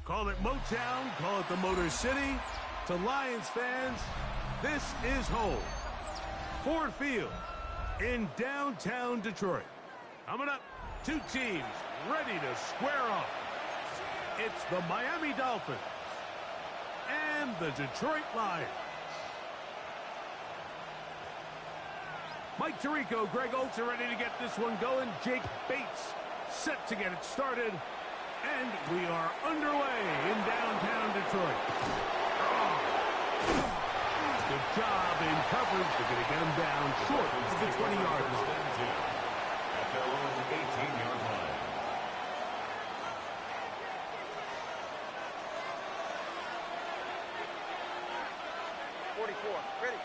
Call it Motown, call it the Motor City. To Lions fans, this is home. Ford Field in downtown Detroit. Coming up, two teams ready to square off. It's the Miami Dolphins and the Detroit Lions. Mike Tirico, Greg Oates are ready to get this one going. Jake Bates set to get it started. And we are underway in downtown Detroit. Good job in coverage. They're going to get him down short of the 20-yard line. At their own 18-yard line. Ready.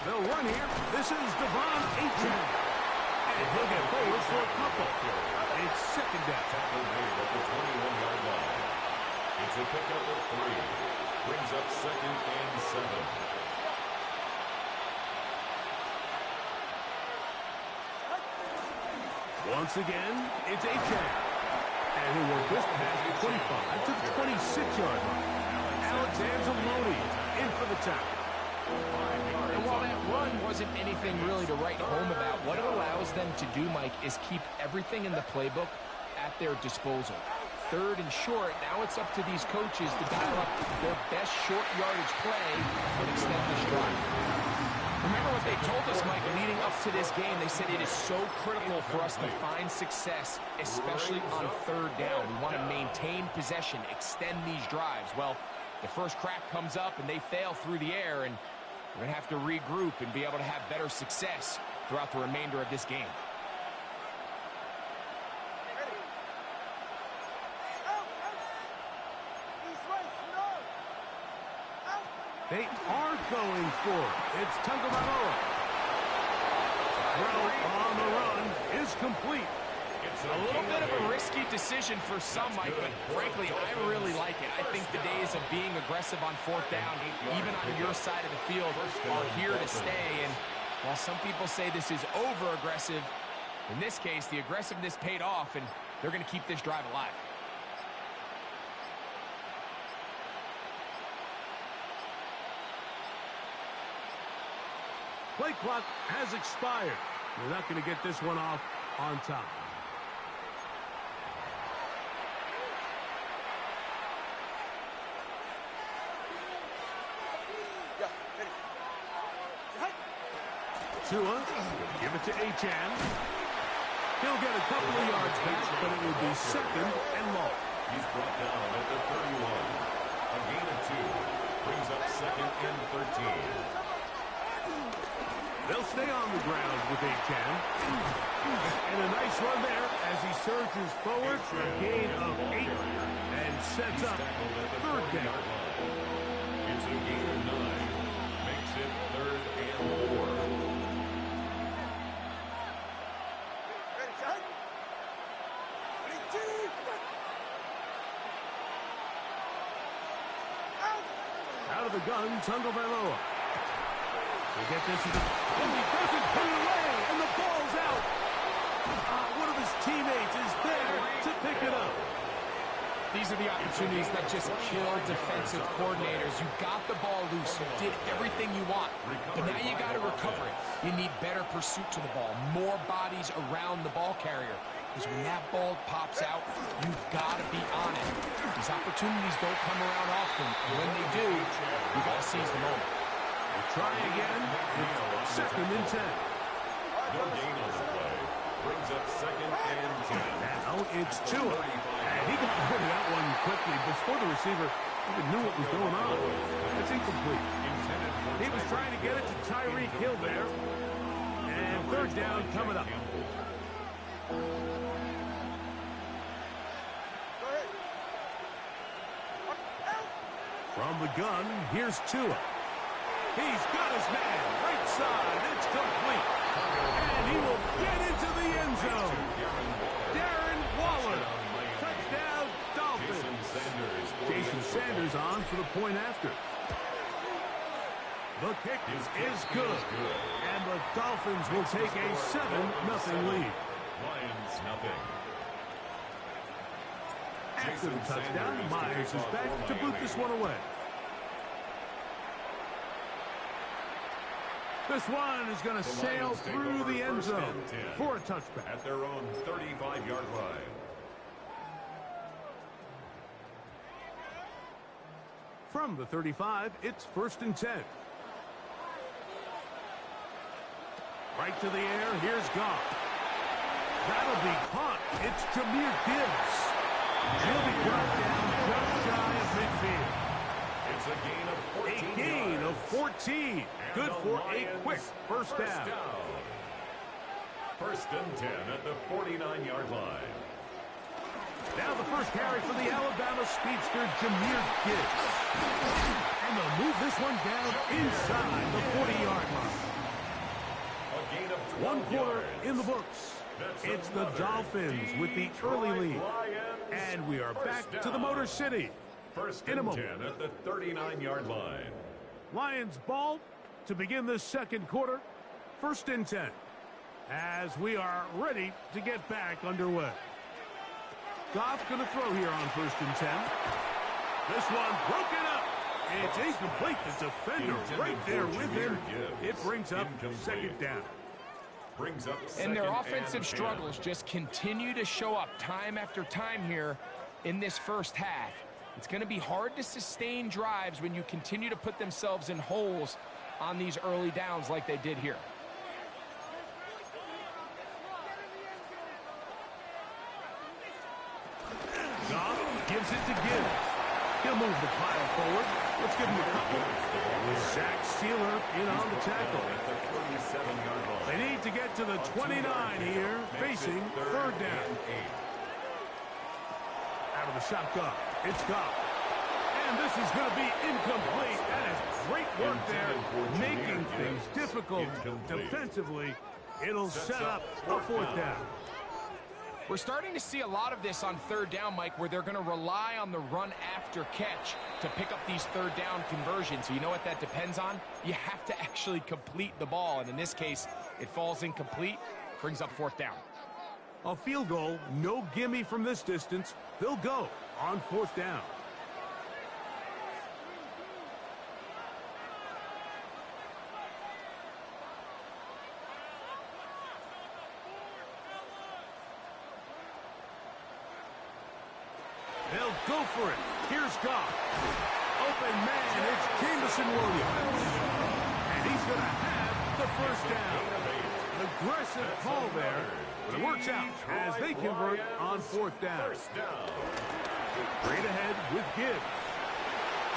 They'll run here. This is Devon Achane. And he'll get forward for a couple. It's second down. Tackle made at the 21-yard line. It's a pickup of 3. Brings up 2nd and 7. Once again, it's Achane. And he'll work this past the 25 to the 26-yard line. Alexander Loney in for the tackle. And while that run wasn't anything really to write home about, what it allows them to do, Mike, is keep everything in the playbook at their disposal. 3rd and short, now it's up to these coaches to dial up their best short yardage play and extend this drive. Remember what they told us, Mike, leading up to this game. They said it is so critical for us to find success, especially on 3rd down. We want to maintain possession, extend these drives. Well, the first crack comes up and they fail through the air, and we're going to have to regroup and be able to have better success throughout the remainder of this game. They are going for it. It's Tagovailoa. Throw on the run is complete. It's a little bit of a risky decision for some, Mike, but frankly, I really like it. I think the days of being aggressive on 4th down, even on your side of the field, are here to stay. And while some people say this is over-aggressive, in this case, the aggressiveness paid off, and they're going to keep this drive alive. Play clock has expired. They're not going to get this one off on time. Tua, give it to Achane. He'll get a couple of yards back, but it will be 2nd and long. He's brought down at the 31. A gain of 2. Brings up 2nd and 13. They'll stay on the ground with Achane. And a nice run there as he surges forward for a gain of 8 and sets up 3rd down. It's a gain of 9. Makes it 3rd and 4. Out of the gun, Tagovailoa. We'll get this to the... Oh, he doesn't put it away, and the ball's out. One of his teammates is there to pick it up. These are the opportunities that just kill defensive coordinators. You got the ball loose. You did everything you want. But now you got to recover it. You need better pursuit to the ball. More bodies around the ball carrier. Because when that ball pops out, you've got to be on it. These opportunities don't come around often. And when they do, you got to seize the moment. We'll try again. It's 2nd and 10. No gain on the play. Brings up 2nd and 10. Now it's Tua. And he got rid of that one quickly before the receiver even knew what was going on. It's incomplete. He was trying to get it to Tyreek Hill there. And 3rd down coming up. From the gun, here's Tua. He's got his man. Right side. It's complete. And he will get into the end zone. Darren Waller. Touchdown, Dolphins. Jason Sanders on for the point after. The kick is good. And the Dolphins will take a 7-0 lead. Lions nothing. After the touchdown, Myers is back to boot this one away. This one is going to sail through the end zone for a touchback. At their own 35-yard line. From the 35, it's 1st and 10. Right to the air, here's Goff. That'll be caught. It's Jahmyr Gibbs. He'll be brought down just shy of midfield. It's a gain of 14 A gain of 14. Good for a quick first down. 1st and 10 at the 49-yard line. Now the first carry for the Alabama speedster, Jahmyr Gibbs. And they'll move this one down inside the 40-yard line. A gain of 12 One quarter yards. in the books. It's the Dolphins with the early lead. And we are back to the Motor City. 1st in a and moment. 10 at the 39-yard line. Lions ball to begin this second quarter. 1st and 10. As we are ready to get back underway. Goff going to throw here on 1st and 10. This one broken up. It's incomplete. The defender right there with him. It brings up second down. Brings up And their second offensive and 10. struggles just continue to show up time after time here in this first half. It's going to be hard to sustain drives when you continue to put themselves in holes on these early downs like they did here. Goff gives it to Gibbs. He'll move the pile forward. Let's give him a couple. Zach Sealer in on the tackle. At the 37-yard line. They need to get to the 29 here, facing 3rd down. Out of the shotgun, it's Goff. And this is going to be incomplete. That is great work there, making things difficult defensively. It'll set up a 4th down. We're starting to see a lot of this on 3rd down, Mike, where they're going to rely on the run after catch to pick up these 3rd down conversions. So you know what that depends on? You have to actually complete the ball. And in this case, it falls incomplete, brings up 4th down. A field goal, no gimme from this distance. They'll go on 4th down. They'll go for it. Here's Goff. Open man, it's Jameson Williams. And he's going to have the 1st down. Aggressive call there, but it works out as they convert on 4th down. Straight ahead with Gibbs.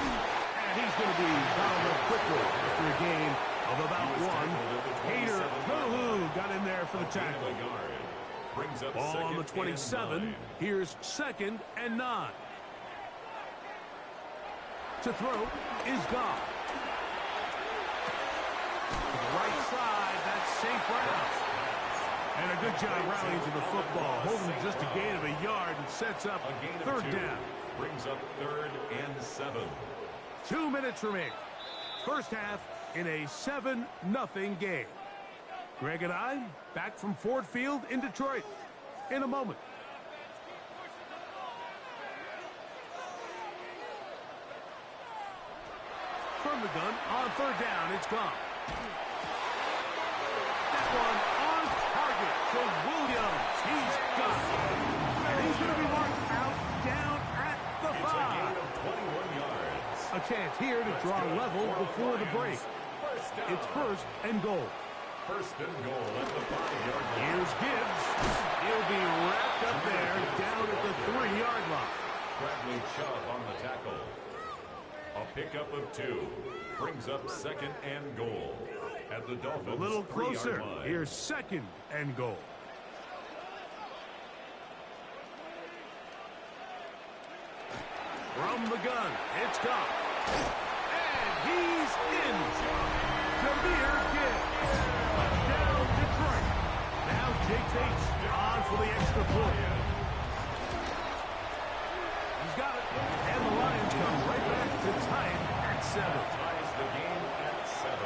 And he's going to be fouled up quickly after a gain of about 1. Hader Tohu got in there for the tackle. Brings up Ball on the 27. 27. Here's 2nd and 9. To throw is Goff. To the right side, that's St. Brown. And a good job rallying to the football. Holding just a gain of a yard and sets up A gain of 3rd 2. down. Brings up 3rd and 7. 2 minutes remaining. First half in a 7-0 game. Greg and I back from Ford Field in Detroit in a moment. From the gun on 3rd down, it's Goff. That one on target to Williams. He's got it. And he's going to be marked out down at the 5. It's a gain of 21 yards. A chance here to draw level before the break. It's 1st and goal. 1st and goal at the 5-yard line. Here's Gibbs. He'll be wrapped up there down at the 3-yard line. Bradley Chubb on the tackle. A pickup of 2. Brings up 2nd and goal at the Dolphins' A little 3-yard closer. line. Here's 2nd and goal. From the gun, it's Goff. And he's in. Jahmyr Gibbs. Down Detroit. Now Jake Bates on for the extra point. He's got it. And the Lions come right back to tie it at 7. Ties the game at 7.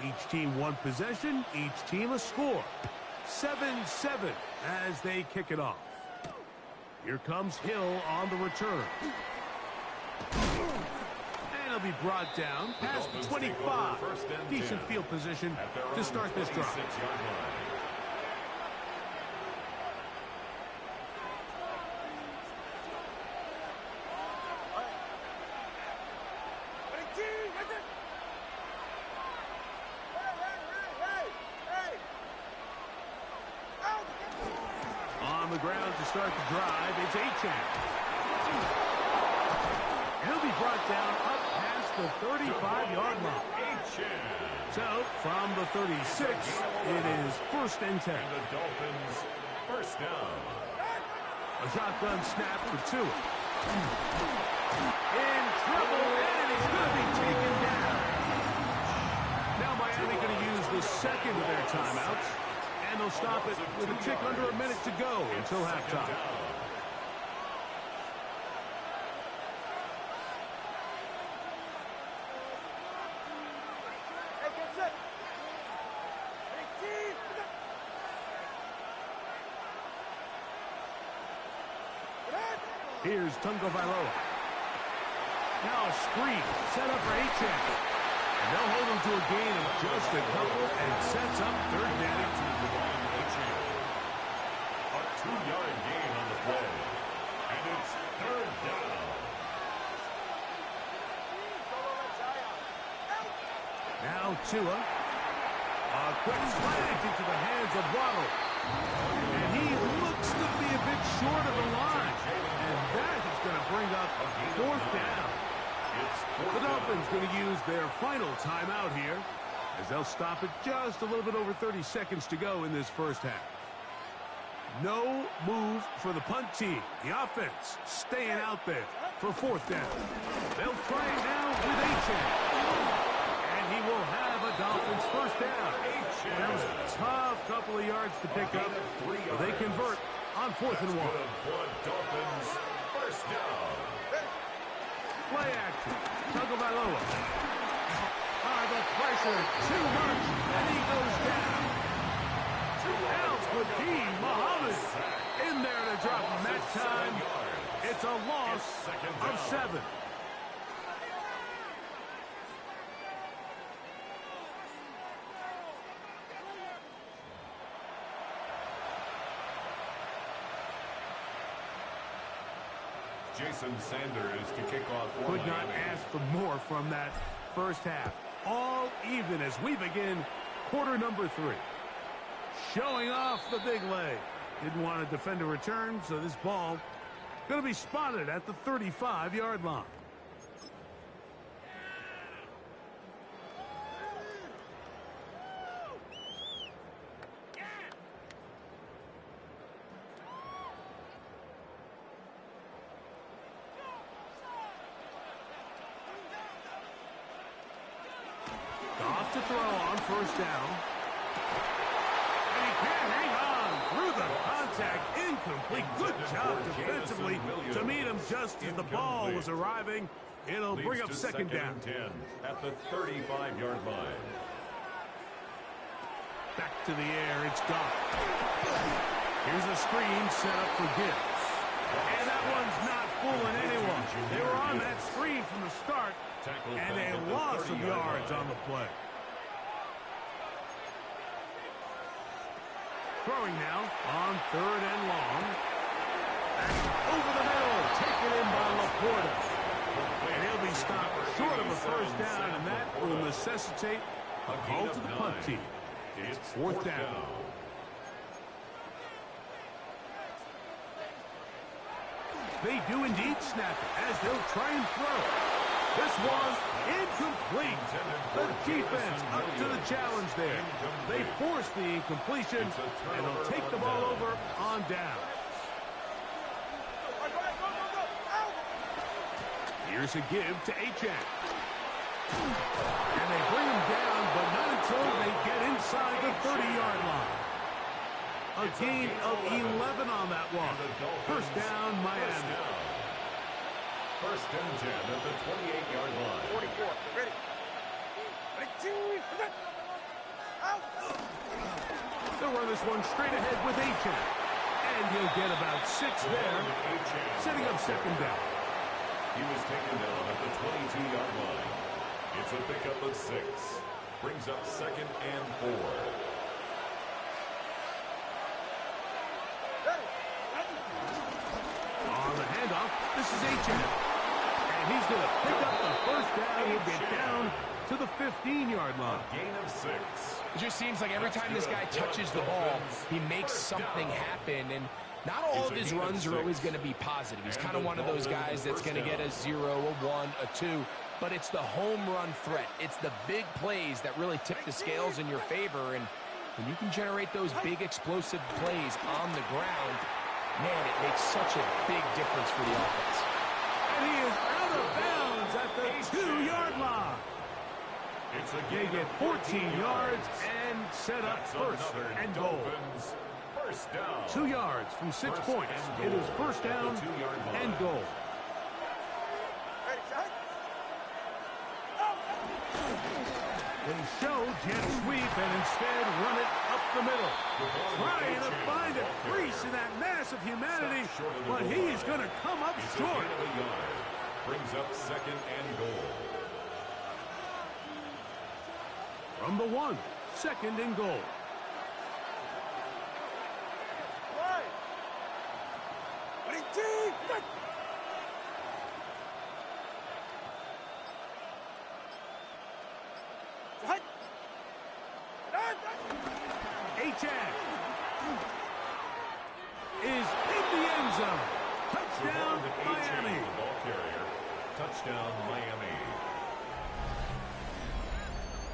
Each team one possession, each team a score. 7-7 as they kick it off. Here comes Hill on the return. And he'll be brought down past the 25. Decent field position to start this drive. On the ground to start the drive, it's Achan. He'll be brought down up past the 35-yard line. So, from the 36, it is 1st and 10. The Dolphins first down. A shotgun snap for Tua. In trouble, and he's going to be taken down. Now Miami going to use the second of their timeouts. And they'll stop it with a tick under a minute to go until halftime. Here's Tagovailoa. Now a screen set up for Achan. And they'll hold him to a gain of just a couple and sets up 3rd down. A 2-yard gain on the play. And it's 3rd down. Now Tua. A quick slant into the hands of Waddle. And he looks to be a bit short of the line. And that is going to bring up 4th down. The Dolphins going to use their final timeout here as they'll stop it just a little bit over 30 seconds to go in this first half. No move for the punt team. The offense staying out there for 4th down. They'll try it now with Achan. And he will have a Dolphins 1st down. That was a tough couple of yards to pick up. They convert on 4th and 1. Dolphins first down. Play action. Tagovailoa. The pressure too much, and he goes down. Al-Quadin Muhammad in there to drop him that time. It's a loss of 7. Jason Sanders to kick off. Could not ask for more from that first half. All even as we begin quarter number 3. Showing off the big leg. Didn't want to defend a return, so this ball going to be spotted at the 35-yard line. Off to throw on 1st down. And he can't hang on through the contact. Incomplete. Good job defensively to meet him just as the ball was arriving. It'll bring up 2nd down. 10 at the 35-yard line. Back to the air. It's Goff. Here's a screen set up for Gibbs. And that one's not fooling anyone. They were on that screen from the start. And a loss of yards on the play. Throwing now on 3rd and long. Over the middle. Taken in by Laporta. And he'll be stopped short of a 1st down, and that will necessitate a call to the punt team. It's 4th down. They do indeed snap it as they'll try and throw. This one incomplete. The defense up to the challenge there. They force the incompletion, and they'll take the ball over on down. Here's a give to Achan. And they bring him down, but not until they get inside the 30-yard line. A gain of 11 on that one. 1st down, Miami. 1st and 10 at the 28-yard line. 44. Ready. this one straight ahead with H-Chan. And he'll get about 6 there, setting up second down. He was taken down at the 22-yard line. It's a pickup of 6. Brings up second and 4. On the handoff, this is H-Chan. And he's going to pick up the first down. He'll get down to the 15-yard line. A gain of 6. It just seems like every time this guy touches the ball, he makes something happen. And not all of his runs are always going to be positive. He's kind of one of those guys that's going to get a 0, a 1, a 2. But it's the home run threat. It's the big plays that really tip the scales in your favor. And when you can generate those big explosive plays on the ground, man, it makes such a big difference for the offense. And he is out of bounds at the 2-yard line. They get 14 yards and set up first and goal. First down. 2 yards from 6 points. It is first down and goal. They show jet sweep and instead run it up the middle. Trying to find a crease in that mass of humanity, but he's going to come up short. Brings up second and goal. From the 1, second and goal. H-Chan is in the end zone. Touchdown, Miami. Ball carrier. Touchdown, Miami.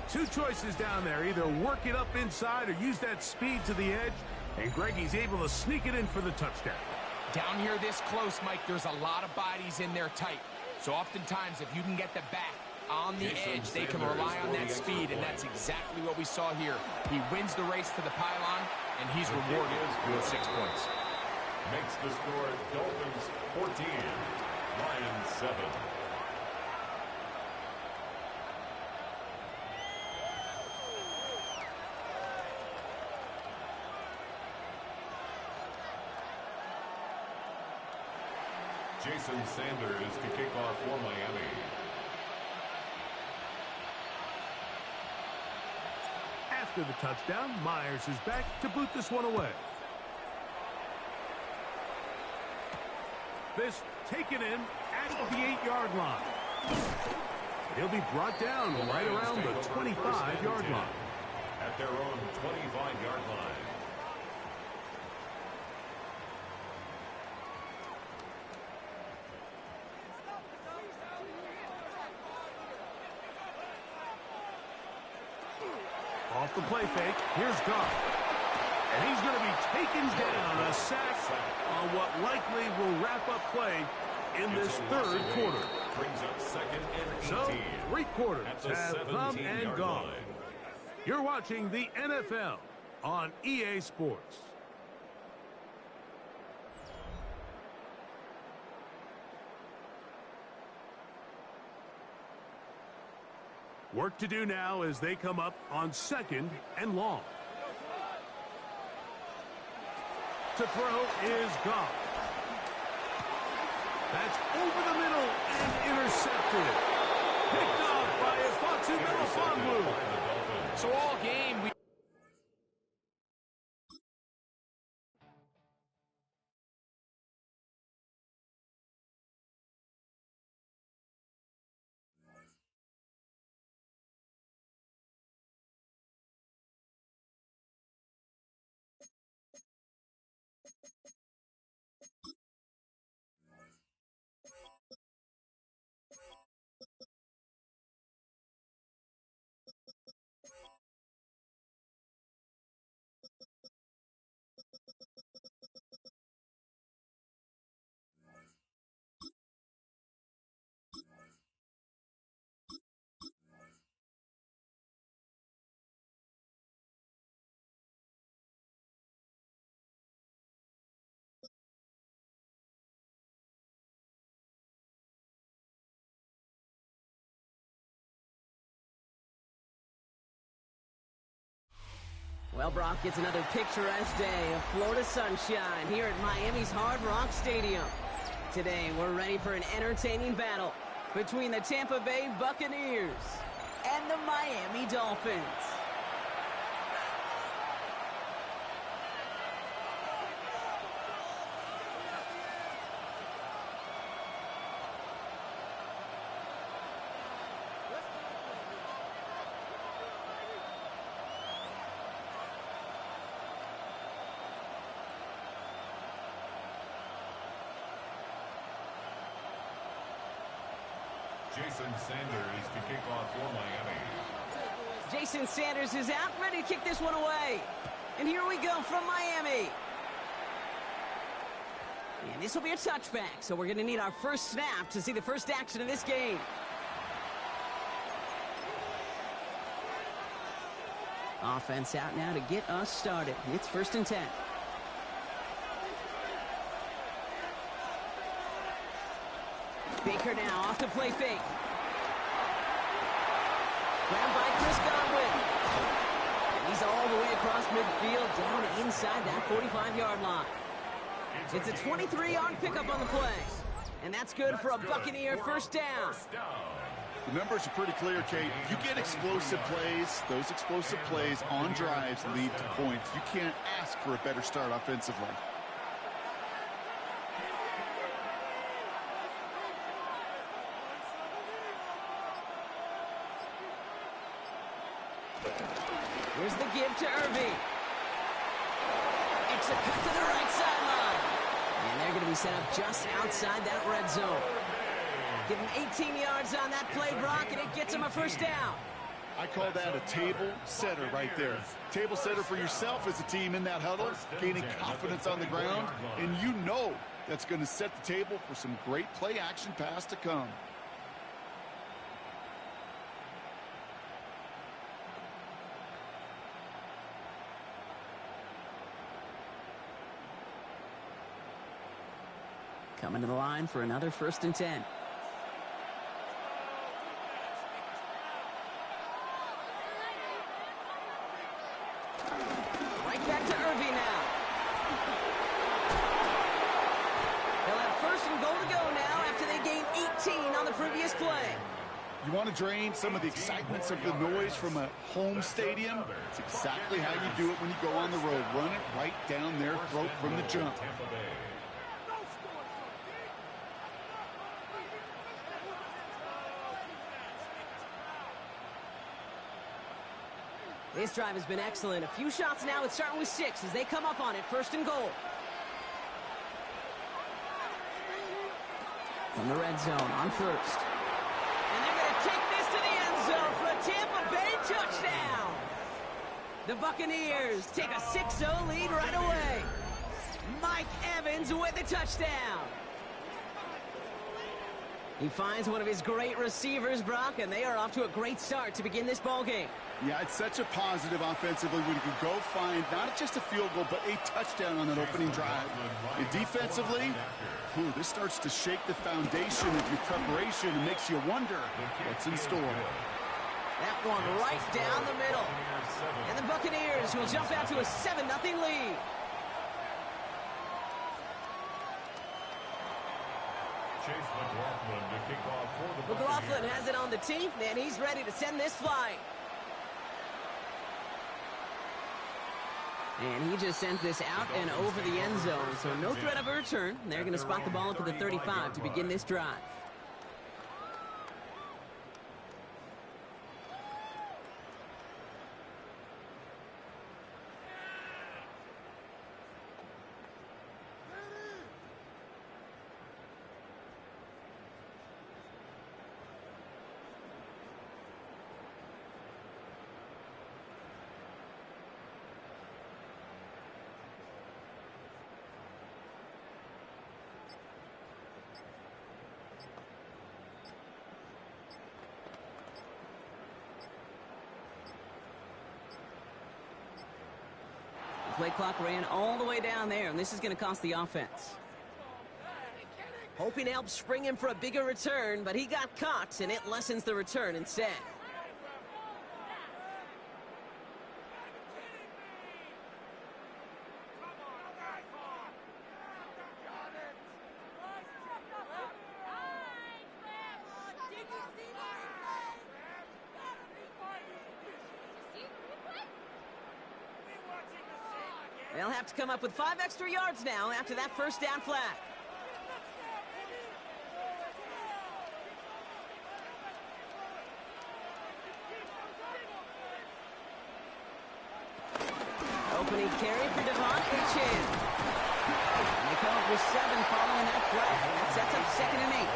2 choices down there. Either work it up inside or use that speed to the edge. And Greggy's able to sneak it in for the touchdown. Down here this close, Mike, there's a lot of bodies in there tight. So oftentimes, if you can get the back on the edge, they can rely on that speed, and that's exactly what we saw here. He wins the race to the pylon, and he's rewarded with 6 points. Makes the score Dolphins 14, Lions 7. Jason Sanders to kick off for Miami. After the touchdown, Myers is back to boot this one away. This taken in at the 8-yard line. He'll be brought down right around the 25-yard line. At their own 25-yard line. Off the play fake, here's Goff. And he's going to be taken down, a sack on what likely will wrap up play in this third quarter. Brings up second and 18. So, 3 quarters At the have come and 17-yard gone. line. You're watching the NFL on EA Sports. Work to do now as they come up on second and long. To throw is Goff. That's over the middle and intercepted. Picked off by Ifotu Melifonwu. So all game, we Well, Brock, it's another picturesque day of Florida sunshine here at Miami's Hard Rock Stadium. Today, we're ready for an entertaining battle between the Tampa Bay Buccaneers and the Miami Dolphins. Jason Sanders to kick off for Miami. Jason Sanders is out, ready to kick this one away. And here we go from Miami. And this will be a touchback, so we're going to need our first snap to see the first action of this game. Offense out now to get us started. It's 1st and 10. Baker now off to play fake. Grabbed by Chris Godwin. And he's all the way across midfield, down inside that 45-yard line. It's a 23-yard pickup on the play. And that's good for a Buccaneer first down. The numbers are pretty clear, Kate. You get explosive plays. Those explosive plays on drives lead to points. You can't ask for a better start offensively. Here's the give to Irving. It's a cut to the right sideline. And they're going to be set up just outside that red zone. Give him 18 yards on that play, Brock, and it gets him a first down. I call that a table setter right there. Table setter for yourself as a team in that huddle, gaining confidence on the ground, and you know that's going to set the table for some great play action pass to come. Coming to the line for another 1st and 10. Right back to Irving now. They'll have 1st and goal to go now after they gained 18 on the previous play. You want to drain some of the excitement, some of the noise from a home stadium? It's exactly how you do it when you go on the road. Run it right down their throat from the jump. This drive has been excellent. A few shots now. It's starting with 6 as they come up on it. 1st and goal. From the red zone on 1st. And they're going to take this to the end zone for a Tampa Bay touchdown. The Buccaneers take a 6-0 lead right away. Mike Evans with the touchdown. He finds one of his great receivers, Brock, and they are off to a great start to begin this ball game. Yeah, it's such a positive offensively when you can go find not just a field goal, but a touchdown on that opening drive. And defensively, this starts to shake the foundation of your preparation and makes you wonder what's in store. That one right down the middle. And the Buccaneers will jump out to a 7-0 lead. Chase McLaughlin to kick off for the Buccaneers. McLaughlin has it on the tee, and he's ready to send this flying. And he just sends this out and over the end zone, so no threat of a return. They're going to spot the ball up at the 35 to begin this drive. Play clock ran all the way down there, and this is going to cost the offense. Hoping to help spring him for a bigger return, but he got caught, and it lessens the return instead. They'll have to come up with 5 extra yards now after that first down flag. Opening carry for Devon Chin. And they come up with 7 following that flag. That sets up 2nd and 8.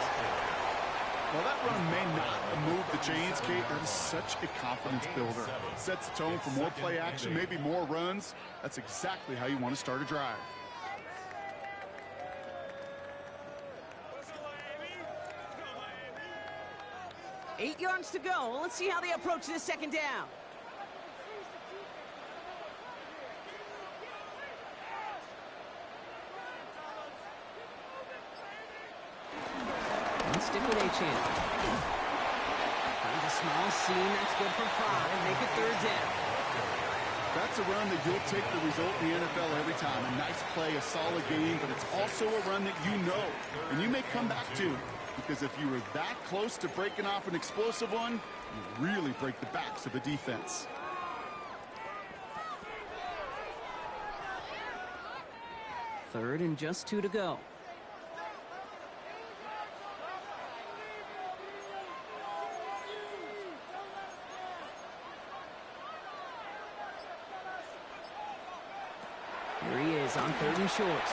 Well, that run may not move the chains, Kate. That is such a confidence builder. Sets the tone for more play action, maybe more runs. That's exactly how you want to start a drive. Eight yards to go. Let's see how they approach this 2nd down. Stick with H-Chan. Finds a small seam. That's good for 5. Make it 3rd down. That's a run that you'll take the result in the NFL every time. A nice play, a solid game, but it's also a run that you know and you may come back to, because if you were that close to breaking off an explosive one, you really break the backs of the defense. Third and just 2 to go. Here he is on 3rd and short.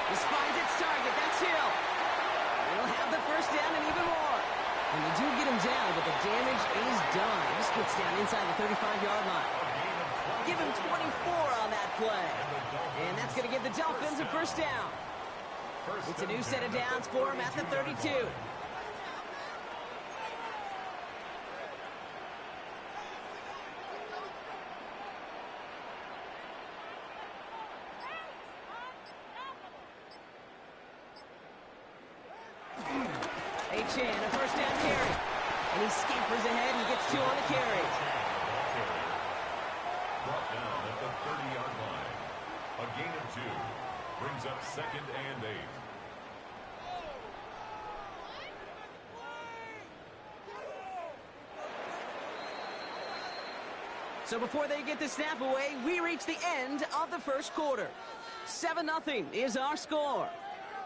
This finds its target. That's Hill. He'll have the first down and even more. And they do get him down, but the damage is done. This gets down inside the 35-yard line. Give him 24 on that play. And that's going to give the Dolphins a first down. It's a new set of downs for him at the 32. H-Chan, a first down carry. And he scampers ahead and gets 2 on the carry. Brought down at the 30-yard line. A gain of 2. Brings up 2nd and 8. So before they get the snap away, we reach the end of the first quarter. 7-0 is our score.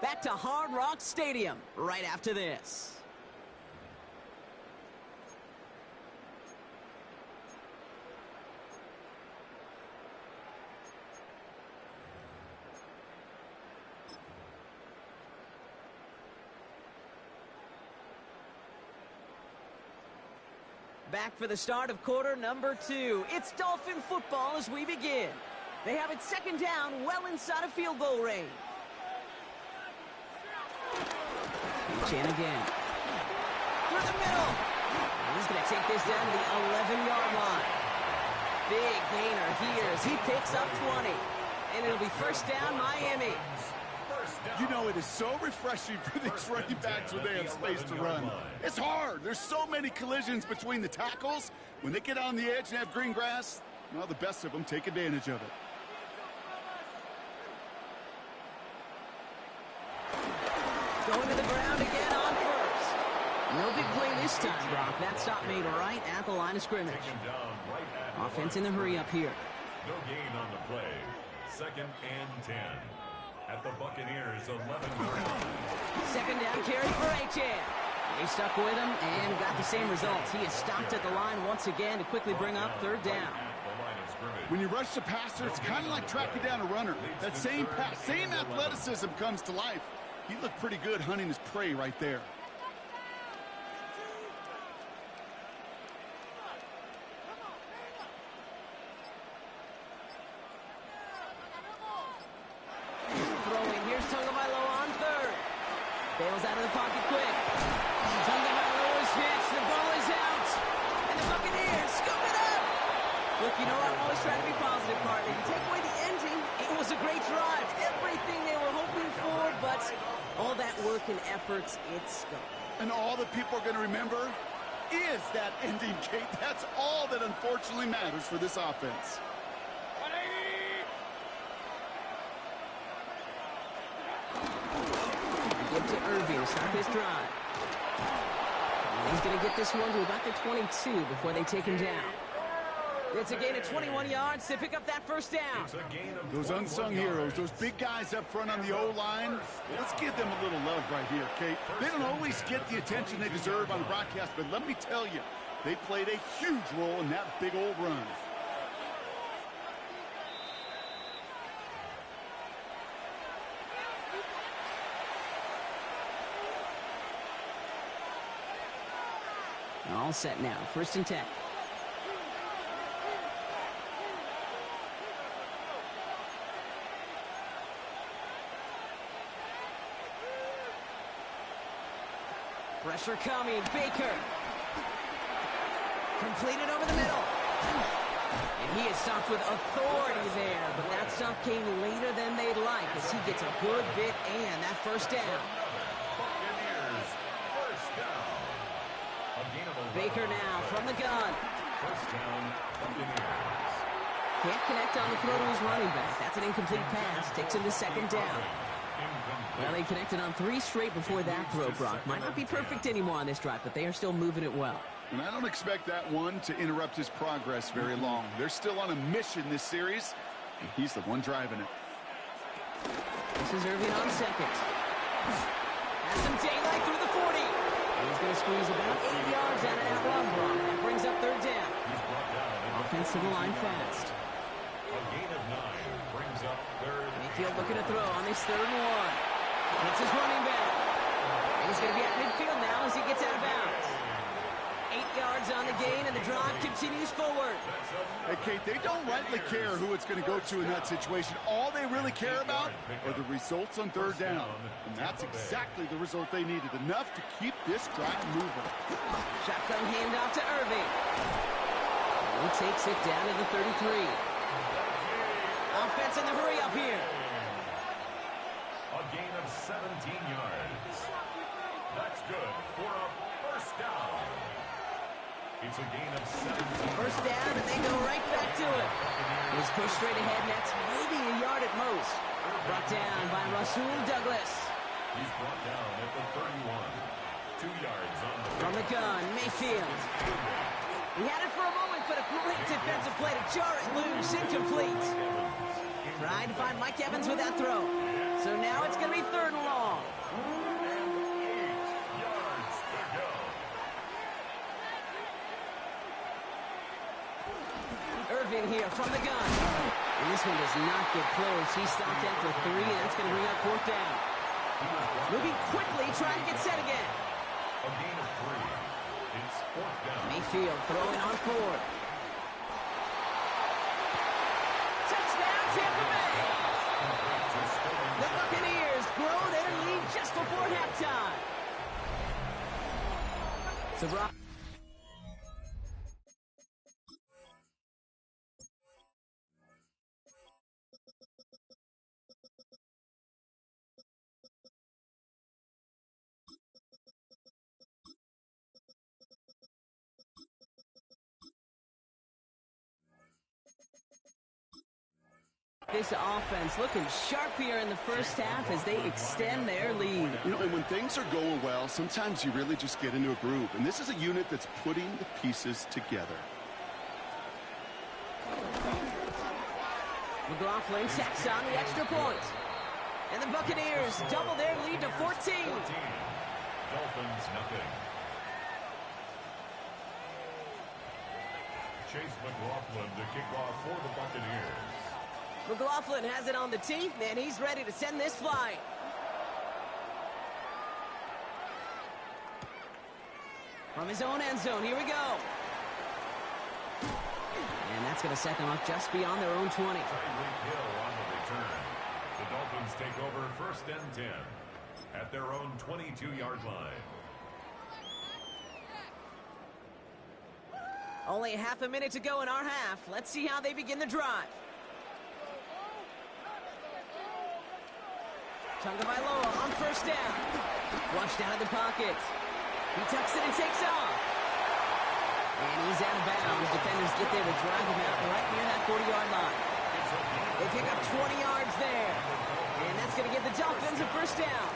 Back to Hard Rock Stadium right after this. Back for the start of quarter number 2. It's Dolphin football as we begin. They have it 2nd down, well inside of field goal range. Chin again. Through the middle. And he's going to take this down to the 11-yard line. Big gainer here as he picks up 20. And it'll be first down, Miami. You know, it is so refreshing for these running backs when they have space to run. It's hard. There's so many collisions between the tackles. When they get on the edge and have green grass, well, the best of them take advantage of it. Going to the ground again on first. No big play this time, Brock. That stop made right at the line of scrimmage. Offense in the hurry up here. No gain on the play. 2nd and 10. At the Buccaneers' 11-yard line. 2nd down carry for H-Chan. They stuck with him and got the same results. He is stopped at the line once again to quickly bring up 3rd down. When you rush the passer, it's kind of like tracking down a runner. That same pass, same athleticism comes to life. He looked pretty good hunting his prey right there. Bails out of the pocket quick. Tagovailoa's hits. The ball is out. And the Buccaneers scoop it up. Look, you know, I'm always trying to be positive, partner. You take away the ending, it was a great drive. Everything they were hoping for, but all that work and efforts, it's gone. And all that people are going to remember is that ending, Kate. That's all that unfortunately matters for this offense. Give to Irving to start this drive. And he's going to get this one to about the 22 before they take him down. It's a gain of 21 yards to pick up that first down. Those unsung heroes, those big guys up front on the O-line, let's give them a little love right here, Kate. They don't always get the attention they deserve on the broadcast, but let me tell you, they played a huge role in that big old run. All set now, 1st and 10. Pressure coming, Baker. Completed over the middle. And he is stopped with authority there, but that stop came later than they'd like as he gets a good bit and that first down. Baker now from the gun. First down, Buccaneers. Can't connect on the throw to his running back. That's an incomplete pass. Takes him to 2nd down. Well, they connected on 3 straight before that throw, Brock. Might not be perfect anymore on this drive, but they are still moving it well. And I don't expect that one to interrupt his progress very long. They're still on a mission this series, and he's the one driving it. This is Irving on 2nd. Has some daylight through the 40. He's going to squeeze about 8 yards out of that run block. That brings up 3rd down. Offense to the line fast. A gain of 9 brings up 3rd. Mayfield looking to throw on this 3rd and 1. Hits his running back. And he's going to be at midfield now as he gets out of bounds. 8 yards on the gain, and the drive continues forward. Hey, Kate, they don't rightly care who it's going to go to in that situation. All they really care about are the results on 3rd down. And that's exactly the result they needed. Enough to keep this drive moving. Shotgun handoff to Irving. He takes it down to the 33. Offense in the hurry up here. A gain of 17 yards. That's good for a first down. It's a gain of 17. First down, and they go right back to it. He's pushed straight ahead, and that's maybe a yard at most. Brought down by Rasul Douglas. He's brought down at the 31. 2 yards on the From the gun, Mayfield. He had it for a moment, but a great defensive play to jar it loose, incomplete. Trying to find Mike Evans with that throw. So now it's going to be 3rd and long. 8 yards to go. Irving here from the gun. And this one does not get close. He stopped after 3, and that's going to bring up 4th down. Moving quickly, trying to get set again. A gain of 3. It's 4th down. Mayfield throwing on 4th. Touchdown, Tampa Bay! The Buccaneers grow their lead just before halftime. So Brock. This offense looking sharp here in the first half as they extend their lead. You know, and when things are going well, sometimes you really just get into a groove. And this is a unit that's putting the pieces together. McLaughlin tacks on the extra point. And the Buccaneers double their lead to 14. Dolphins nothing. Chase McLaughlin to kick off for the Buccaneers. McLaughlin has it on the tee, and he's ready to send this flying. From his own end zone, here we go. And that's going to set them up just beyond their own 20. Tyreek Hill on the return. The Dolphins take over 1st and 10 at their own 22-yard line. Only half a minute to go in our half. Let's see how they begin the drive. Tagovailoa on 1st down. Flushed out of the pocket. He tucks it and takes off. And he's out of bounds. Defenders get there to drive him out right near that 40-yard line. They pick up 20 yards there. And that's going to give the Dolphins a 1st down.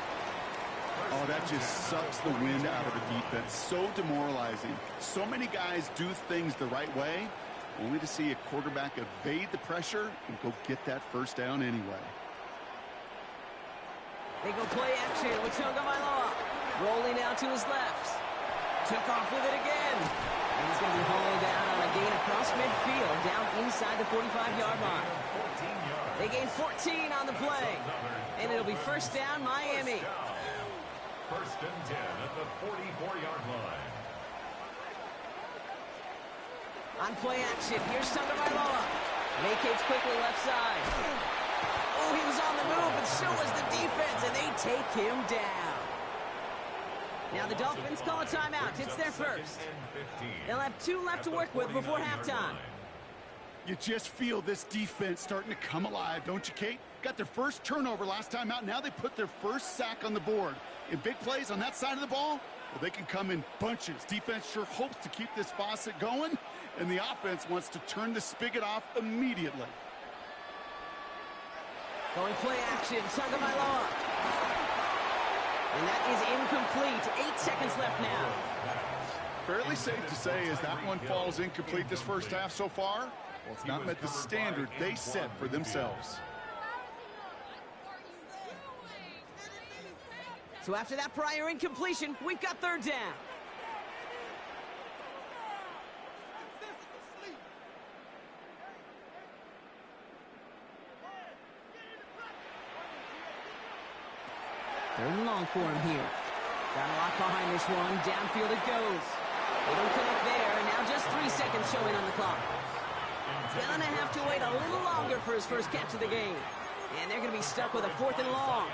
Oh, that just sucks the wind out of the defense. So demoralizing. So many guys do things the right way, only to see a quarterback evade the pressure and go get that first down anyway. They go play action with Tagovailoa. Rolling out to his left. Took off with it again. And he's going to be hauled down on a gain across midfield, down inside the 45-yard line. They gain 14 on the play. And it'll be first down, Miami. First and 10 at the 44-yard line. On play action, here's Tagovailoa. Vacates quickly left side. Oh, he was on the move, but so was the defense, and they take him down. Now the Dolphins call a timeout. It's their first. They'll have 2 left to work with before halftime. You just feel this defense starting to come alive, don't you, Kate? Got their first turnover last time out. Now they put their first sack on the board. In big plays on that side of the ball, well, they can come in bunches. Defense sure hopes to keep this faucet going, and the offense wants to turn the spigot off immediately. Going play action, Tagovailoa. And that is incomplete. 8 seconds left now. Fairly safe to say as that one falls incomplete this first half so far, well, it's not met the standard they set for themselves. So after that prior incompletion, we've got third down. Third and long for him here. Got a lot behind this one. Downfield it goes. They don't connect there, and now just 3 seconds showing on the clock. Gonna have to wait a little longer for his first catch of the game. And they're gonna be stuck with a 4th and long.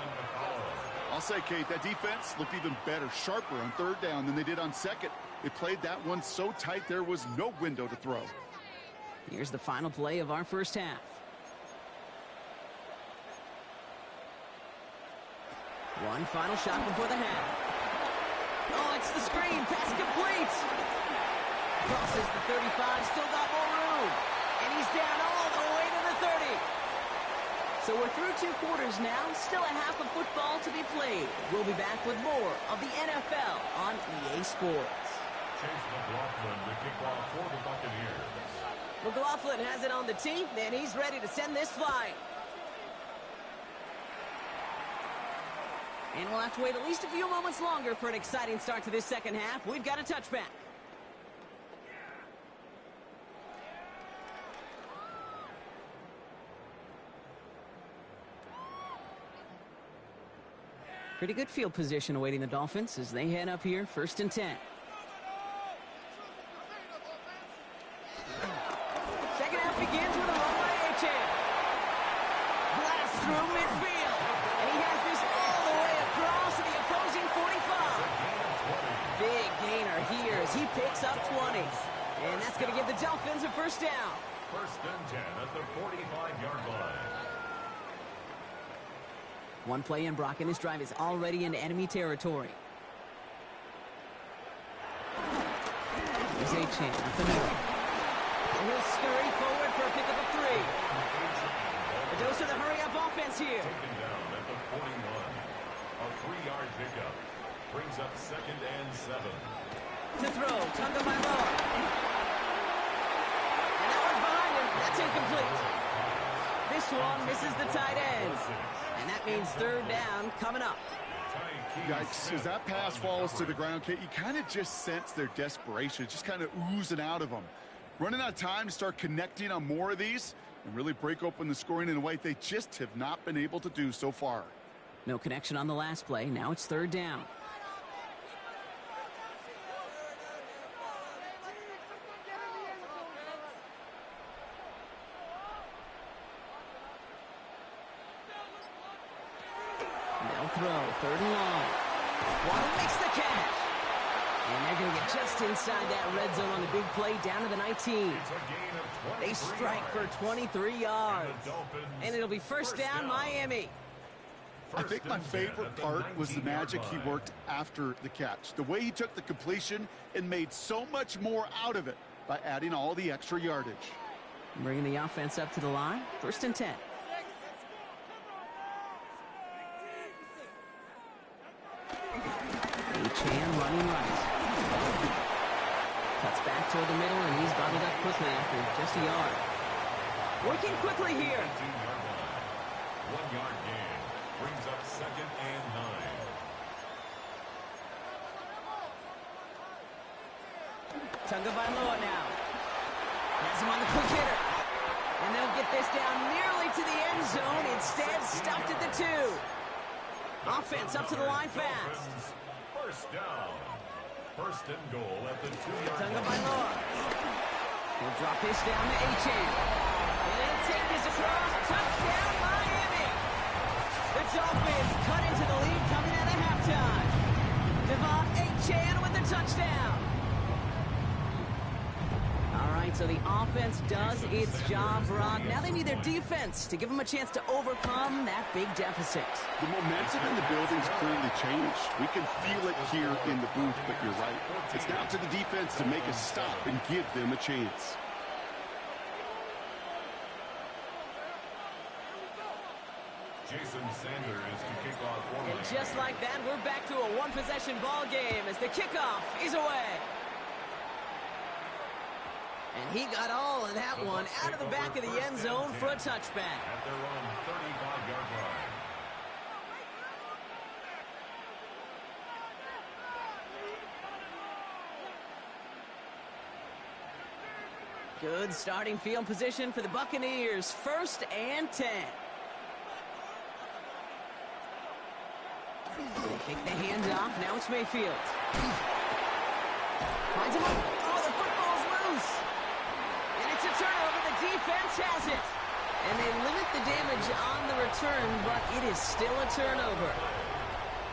I'll say, Kate, that defense looked even better, sharper on third down than they did on second. They played that one so tight there was no window to throw. Here's the final play of our first half. One final shot before the half. Oh, it's the screen. Pass complete. Crosses the 35. Still got more room. And he's down all the way to the 30. So we're through 2 quarters now. Still a half of football to be played. We'll be back with more of the NFL on EA Sports. Chase McLaughlin to kick off for the Buccaneers. McLaughlin has it on the tee, and he's ready to send this flying. And we'll have to wait at least a few moments longer for an exciting start to this second half. We've got a touchback. Pretty good field position awaiting the Dolphins as they head up here, 1st and 10. Second half begins with a run by A-Chan. Blast through midfield. And he has this all the way across to the opposing 45. Big gainer here as he picks up 20. And that's going to give the Dolphins a first down. First and 10 at the 45-yard line. One play in, Brock, and this drive is already into enemy territory. Here's A-Chan up the middle. And he'll scurry forward for a pickup of 3. A dose of the hurry-up offense here. Taken down at the 41. A 3-yard pickup. Brings up 2nd and 7. To throw, Tagovailoa. And that one's behind him. That's incomplete. This one misses the tight end. And that means third down coming up. Yikes, as that pass falls to the ground, Kate, you kind of just sense their desperation, just kind of oozing out of them. Running out of time to start connecting on more of these and really break open the scoring in a way they just have not been able to do so far. No connection on the last play. Now it's third down. Throw, 3rd and long. Waddle makes the catch. And they're going to get just inside that red zone on the big play down to the 19. They strike for 23 yards. And it'll be first down, Miami. I think my favorite part was the magic he worked after the catch. The way he took the completion and made so much more out of it by adding all the extra yardage. Bringing the offense up to the line, 1st and 10. A-Chan running right. Cuts back toward the middle, and he's bottled up quickly after just a yard. Working quickly here. 18-yard line. 1-yard gain. Brings up 2nd and 9. Tagovailoa now. Has him on the quick hitter. And they'll get this down nearly to the end zone. Instead, stopped at the 2. Offense up to the line fast. First down. First and goal at the 2-yard line. Tagovailoa. He'll drop this down to A-Chain. And he'll take this across. Touchdown, Miami. The Dolphins cut into the lead coming out of halftime. Devon A-Chain with the touchdown. All right, so the offense does its job, Brock. Now they need their defense to give them a chance to overcome that big deficit. The momentum in the building's clearly changed. We can feel it here in the booth, but you're right. It's now to the defense to make a stop and give them a chance. Jason Sanders to kick off for And Miami. just like that, we're back to a one-possession ball game as the kickoff is away. And he got all of that one out of the back of the end zone for a touchback. At their own 35-yard line. Good starting field position for the Buccaneers. 1st and 10. They kick the hands off. Now it's Mayfield. Finds him up. Oh, the football's loose. And it's a turnover. The defense has it. And they limit the damage on the return, but it is still a turnover.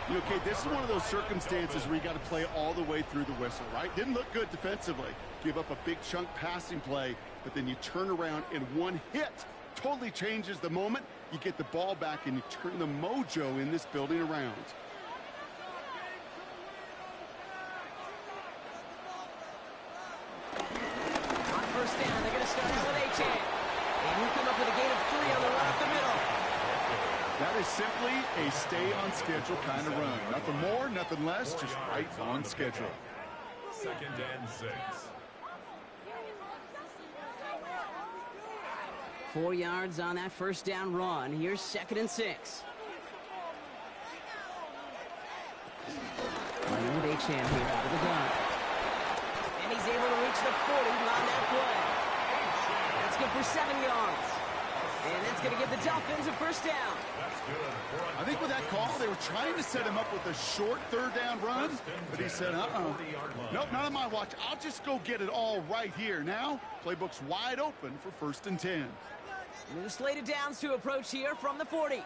Okay, this is one of those circumstances where you got to play all the way through the whistle, right? Didn't look good defensively. Give up a big chunk passing play, but then you turn around and one hit totally changes the moment. You get the ball back and you turn the mojo in this building around. On 1st down, they're going to start out with A-Chain. And he'll come up with a gain of 3 on the run up the middle. That is simply a stay-on-schedule kind of run. Nothing more, nothing less, just right on schedule. 2nd and 6. 4 yards on that 1st down run. Here's 2nd and 6. Running with A-Chan here out of the gun. And he's able to reach the 40 on that play. That's good for 7 yards. And that's going to give the Dolphins a 1st down. I think with that call, they were trying to set him up with a short 3rd down run, but he said, nope, not on my watch. I'll just go get it all right here. Now, playbook's wide open for 1st and 10. New slated downs to approach here from the 40.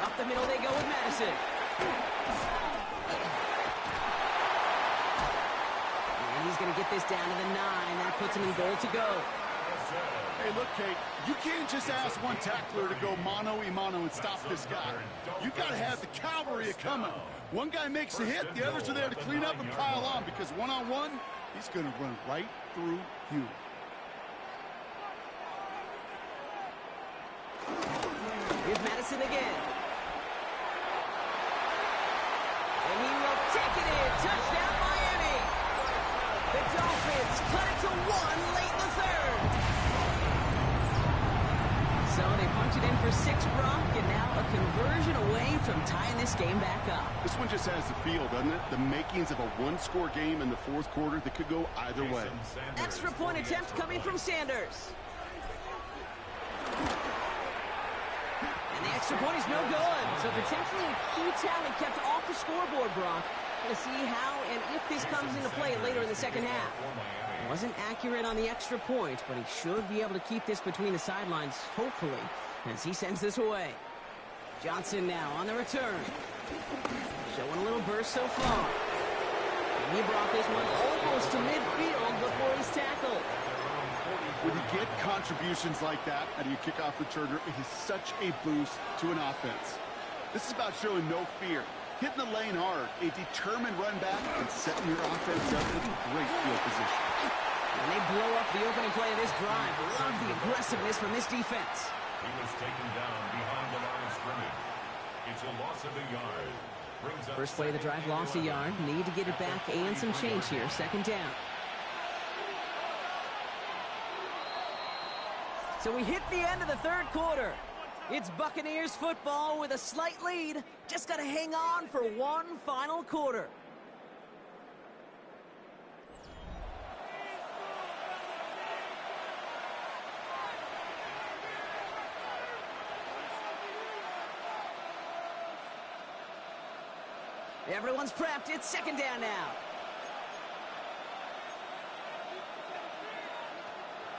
Up the middle they go with Madison. And he's going to get this down to the 9. That puts him in goal to go. Hey, look, Kate, you can't just ask one tackler to go mano-a-mano and stop this guy. You got to have the cavalry coming. One guy makes a hit, the others are there to clean up and pile on, because one-on-one, he's going to run right through you. Here's Madison again. And he will take it in. Touchdown, Miami. The Dolphins cut it to 1 late in the 3rd. So they punch it in for 6, Brock, and now a conversion away from tying this game back up. This one just has the feel, doesn't it? The makings of a one-score game in the 4th quarter that could go either way. Extra point attempt coming from Sanders. And the extra point is no good. So potentially a key talent kept off the scoreboard, Brock. We'll see how and if this comes into play later in the 2nd half. Wasn't accurate on the extra point, but he should be able to keep this between the sidelines, hopefully, as he sends this away. Johnson now on the return. Showing a little burst so far. And he brought this one almost to midfield before he's tackled. When you get contributions like that out of your kickoff returner, it is such a boost to an offense. This is about showing no fear, hitting the lane hard, a determined run back, and setting your offense up with a great field position. And they blow up the opening play of this drive. Love the aggressiveness from this defense. He was taken down behind the line of scrimmage. It's a loss of a yard. Brings up First play of the drive, lost a yard. Need to get it back and some change here. Second down. So we hit the end of the third quarter. It's Buccaneers football with a slight lead. Just got to hang on for one final quarter. Everyone's prepped. It's second down now.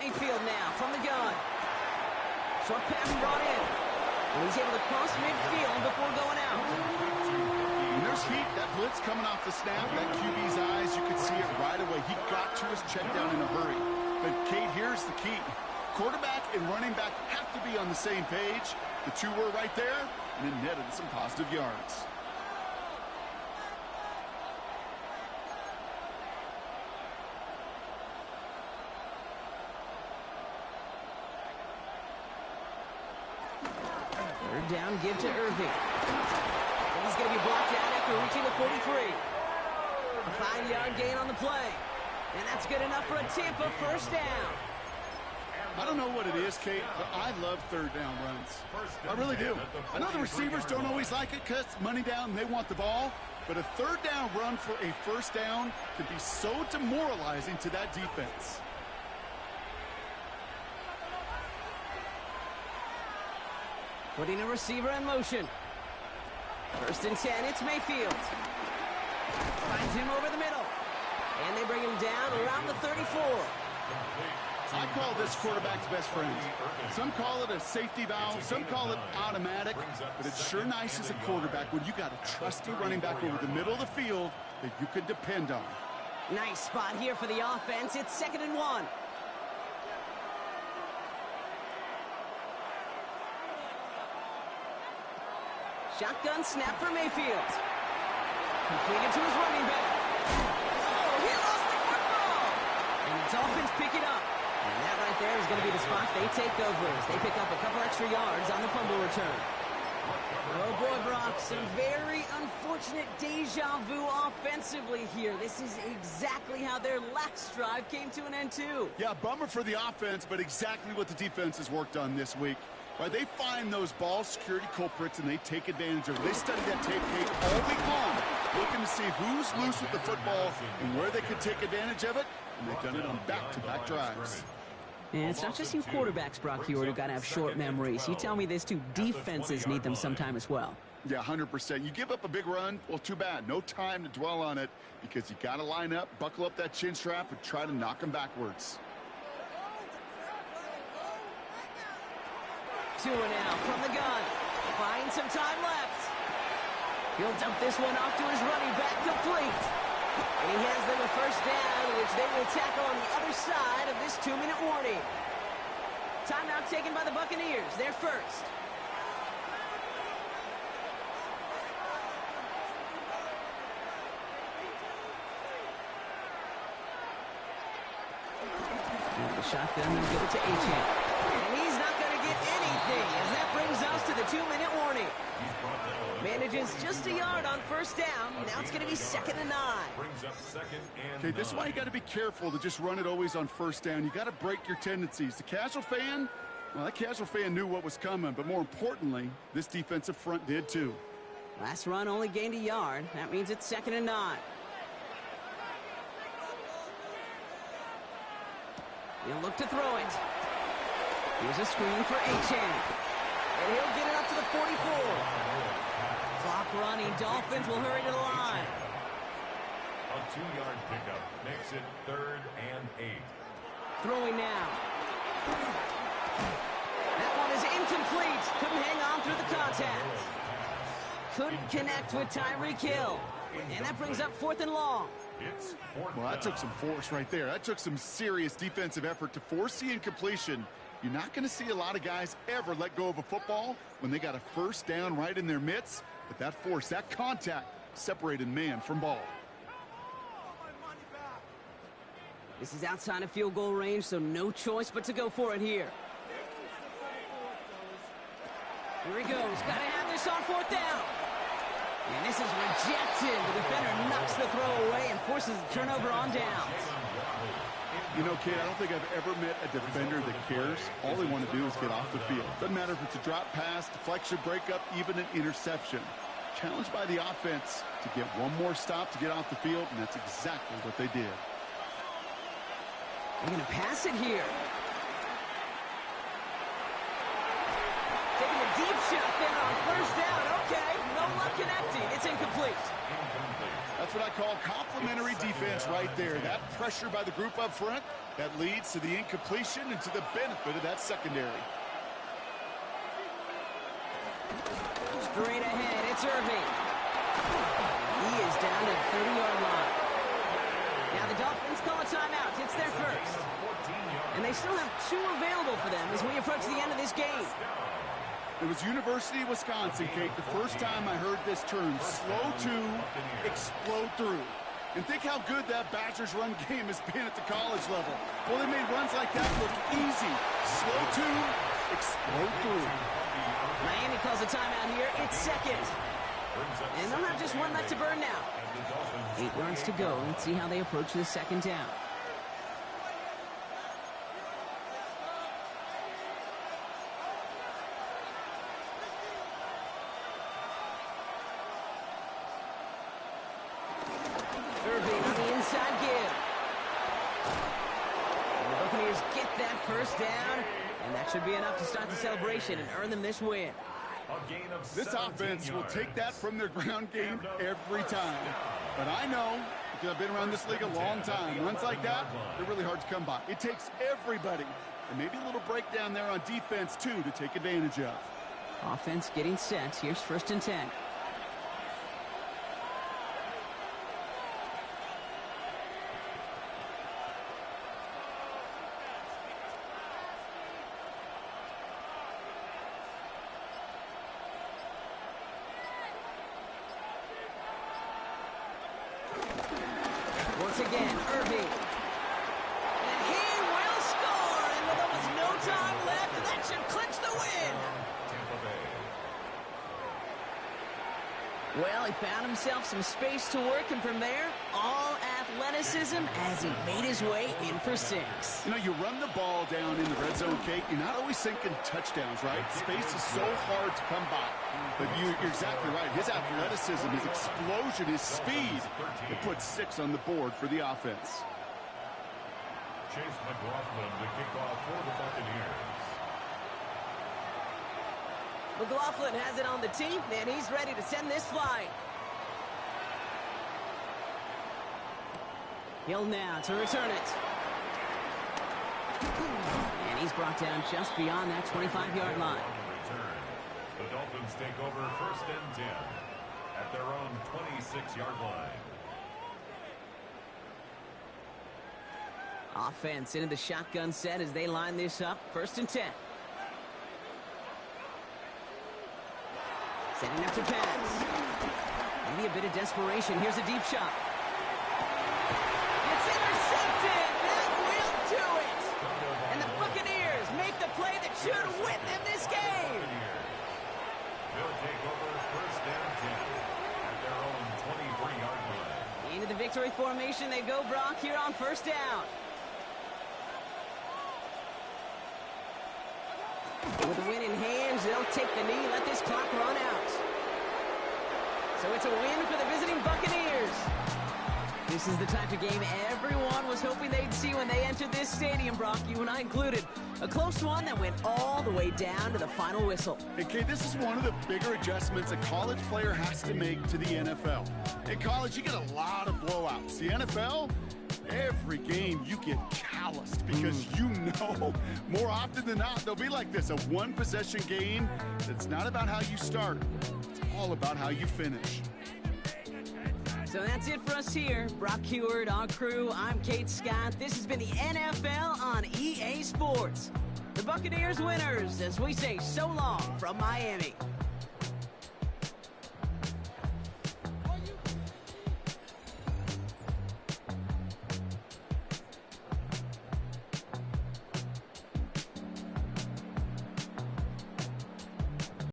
Mayfield now from the gun. Short pass brought in. And he's able to cross midfield before going out. When there's heat, that blitz coming off the snap, that QB's eyes, you could see it right away. He got to his check down in a hurry. But, Kate, here's the key. Quarterback and running back have to be on the same page. The two were right there, and then netted some positive yards. Third down, give to Irving. And he's going to be blocked out after reaching the 43. A 5-yard gain on the play. And that's good enough for a Tampa first down. I don't know what it is, Kate, but I love third down runs. I really do. I know the receivers don't always like it because money down, they want the ball. But a third down run for a first down can be so demoralizing to that defense. Putting a receiver in motion. First and 10, it's Mayfield. Finds him over the middle. And they bring him down around the 34. I call this quarterback's best friend. Some call it a safety valve, some call it automatic, but it's sure nice as a quarterback when you got a trusty running back over the middle of the field that you can depend on. Nice spot here for the offense. It's 2nd and 1. Shotgun snap for Mayfield. Completed to his running back. Oh, he lost the football! And the Dolphins pick it up. And that right there is going to be the spot they take over as they pick up a couple extra yards on the fumble return. Oh boy, Brock, some very unfortunate deja vu offensively here. This is exactly how their last drive came to an end too. Yeah, bummer for the offense, but exactly what the defense has worked on this week. Right, they find those ball security culprits and they take advantage of it. They study that tape all week long, looking to see who's loose with the football and where they could take advantage of it, and they've done it on back-to-back drives. And it's not just you quarterbacks, Brock Hewitt, who got to have short memories. You tell me this too, defenses need them sometime as well. Yeah, 100%. You give up a big run, well, too bad. No time to dwell on it because you got to line up, buckle up that chin strap, and try to knock them backwards. Tua now from the gun. Finds some time left. He'll dump this one off to his running back, complete. And he has them a first down, which they will tackle on the other side of this 2-minute warning. Timeout taken by the Buccaneers. They're first. And the shotgun, they'll give it to Achane. And he's not going to get anything, as that brings us to the 2-minute warning. Manages just a yard on first down. Now it's going to be 2nd and 9. Okay, this is why you got to be careful to just run it always on first down. You got to break your tendencies. The casual fan, well, that casual fan knew what was coming, but more importantly, this defensive front did too. Last run only gained a yard. That means it's 2nd and 9. He'll look to throw it. Here's a screen for Achane. And he'll get it up to the 44. Clock running. Dolphins will hurry to the line. A 2-yard pickup makes it 3rd and 8. Throwing now. That one is incomplete. Couldn't hang on through the contact. Couldn't connect with Tyreek Hill. And that brings up 4th and long. Well, that took some force right there. That took some serious defensive effort to force the incompletion. You're not going to see a lot of guys ever let go of a football when they got a first down right in their midst. But that force, that contact, separated man from ball. This is outside of field goal range, so no choice but to go for it here. Here he goes. Got to have this on 4th down. And this is rejected. The defender knocks the throw away and forces a turnover on downs. You know, kid, I don't think I've ever met a defender that cares. All they want to do is get off the field. Doesn't matter if it's a drop pass, deflection, breakup, even an interception. Challenged by the offense to get one more stop to get off the field, and that's exactly what they did. They're going to pass it here. Taking a deep shot there on 1st down. Okay, no luck connecting. It's incomplete. That's what I call complimentary defense right there. That pressure by the group up front, that leads to the incompletion and to the benefit of that secondary. Straight ahead, it's Irving. He is down at the 30-yard line. Now the Dolphins call a timeout. It's their first. And they still have 2 available for them as we approach the end of this game. It was University of Wisconsin, Kate, the first time I heard this term, slow to explode through. And think how good that Badgers run game has been at the college level. Well, they made runs like that look easy. Slow to explode through. Miami calls a timeout here. It's second. And they'll have just 1 left to burn now. 8 yards to go. Let's see how they approach the 2nd down. Irving on the inside give. And the Buccaneers get that 1st down, and that should be enough to start the celebration and earn them this win. This offense will take that from their ground game every time. But I know, because I've been around this league a long time, runs like that, they're really hard to come by. It takes everybody, and maybe a little breakdown there on defense, too, to take advantage of. Offense getting set. Here's 1st and 10. Once again, Irving. And he will score! And with almost no time left, that should clinch the win! Well, he found himself some space to work, and from there, all athleticism as he made his way in for 6. You know, you run the ball down in the red zone, Kate, you're not always thinking touchdowns, right? Space is so hard to come by. But you're exactly right. His athleticism, his explosion, his speed, it puts 6 on the board for the offense. Chase McLaughlin to kick off for the Buccaneers. McLaughlin has it on the tee, and he's ready to send this flying. He'll now to return it. And he's brought down just beyond that 25-yard line. The Dolphins take over 1st and 10 at their own 26-yard line. Offense into the shotgun set as they line this up. 1st and 10. Setting up to pass. Maybe a bit of desperation. Here's a deep shot. It's intercepted. That will do it. And the Buccaneers make the play that should win them this game. They'll take over 1st and 10 at their own 23-yard line. Into the victory formation they go, Brock, here on 1st down. With the win in hands, they'll take the knee, let this clock run out. So it's a win for the visiting Buccaneers. This is the type of game everyone was hoping they'd see when they entered this stadium, Brock, you and I included. A close one that went all the way down to the final whistle. And Kate, this is one of the bigger adjustments a college player has to make to the NFL. In college, you get a lot of blowouts. The NFL, every game you get calloused because you know more often than not they'll be like this, a one-possession game that's not about how you start. It's all about how you finish. So that's it for us here. Brock Heward, our crew, I'm Kate Scott. This has been the NFL on EA Sports. The Buccaneers winners as we say so long from Miami.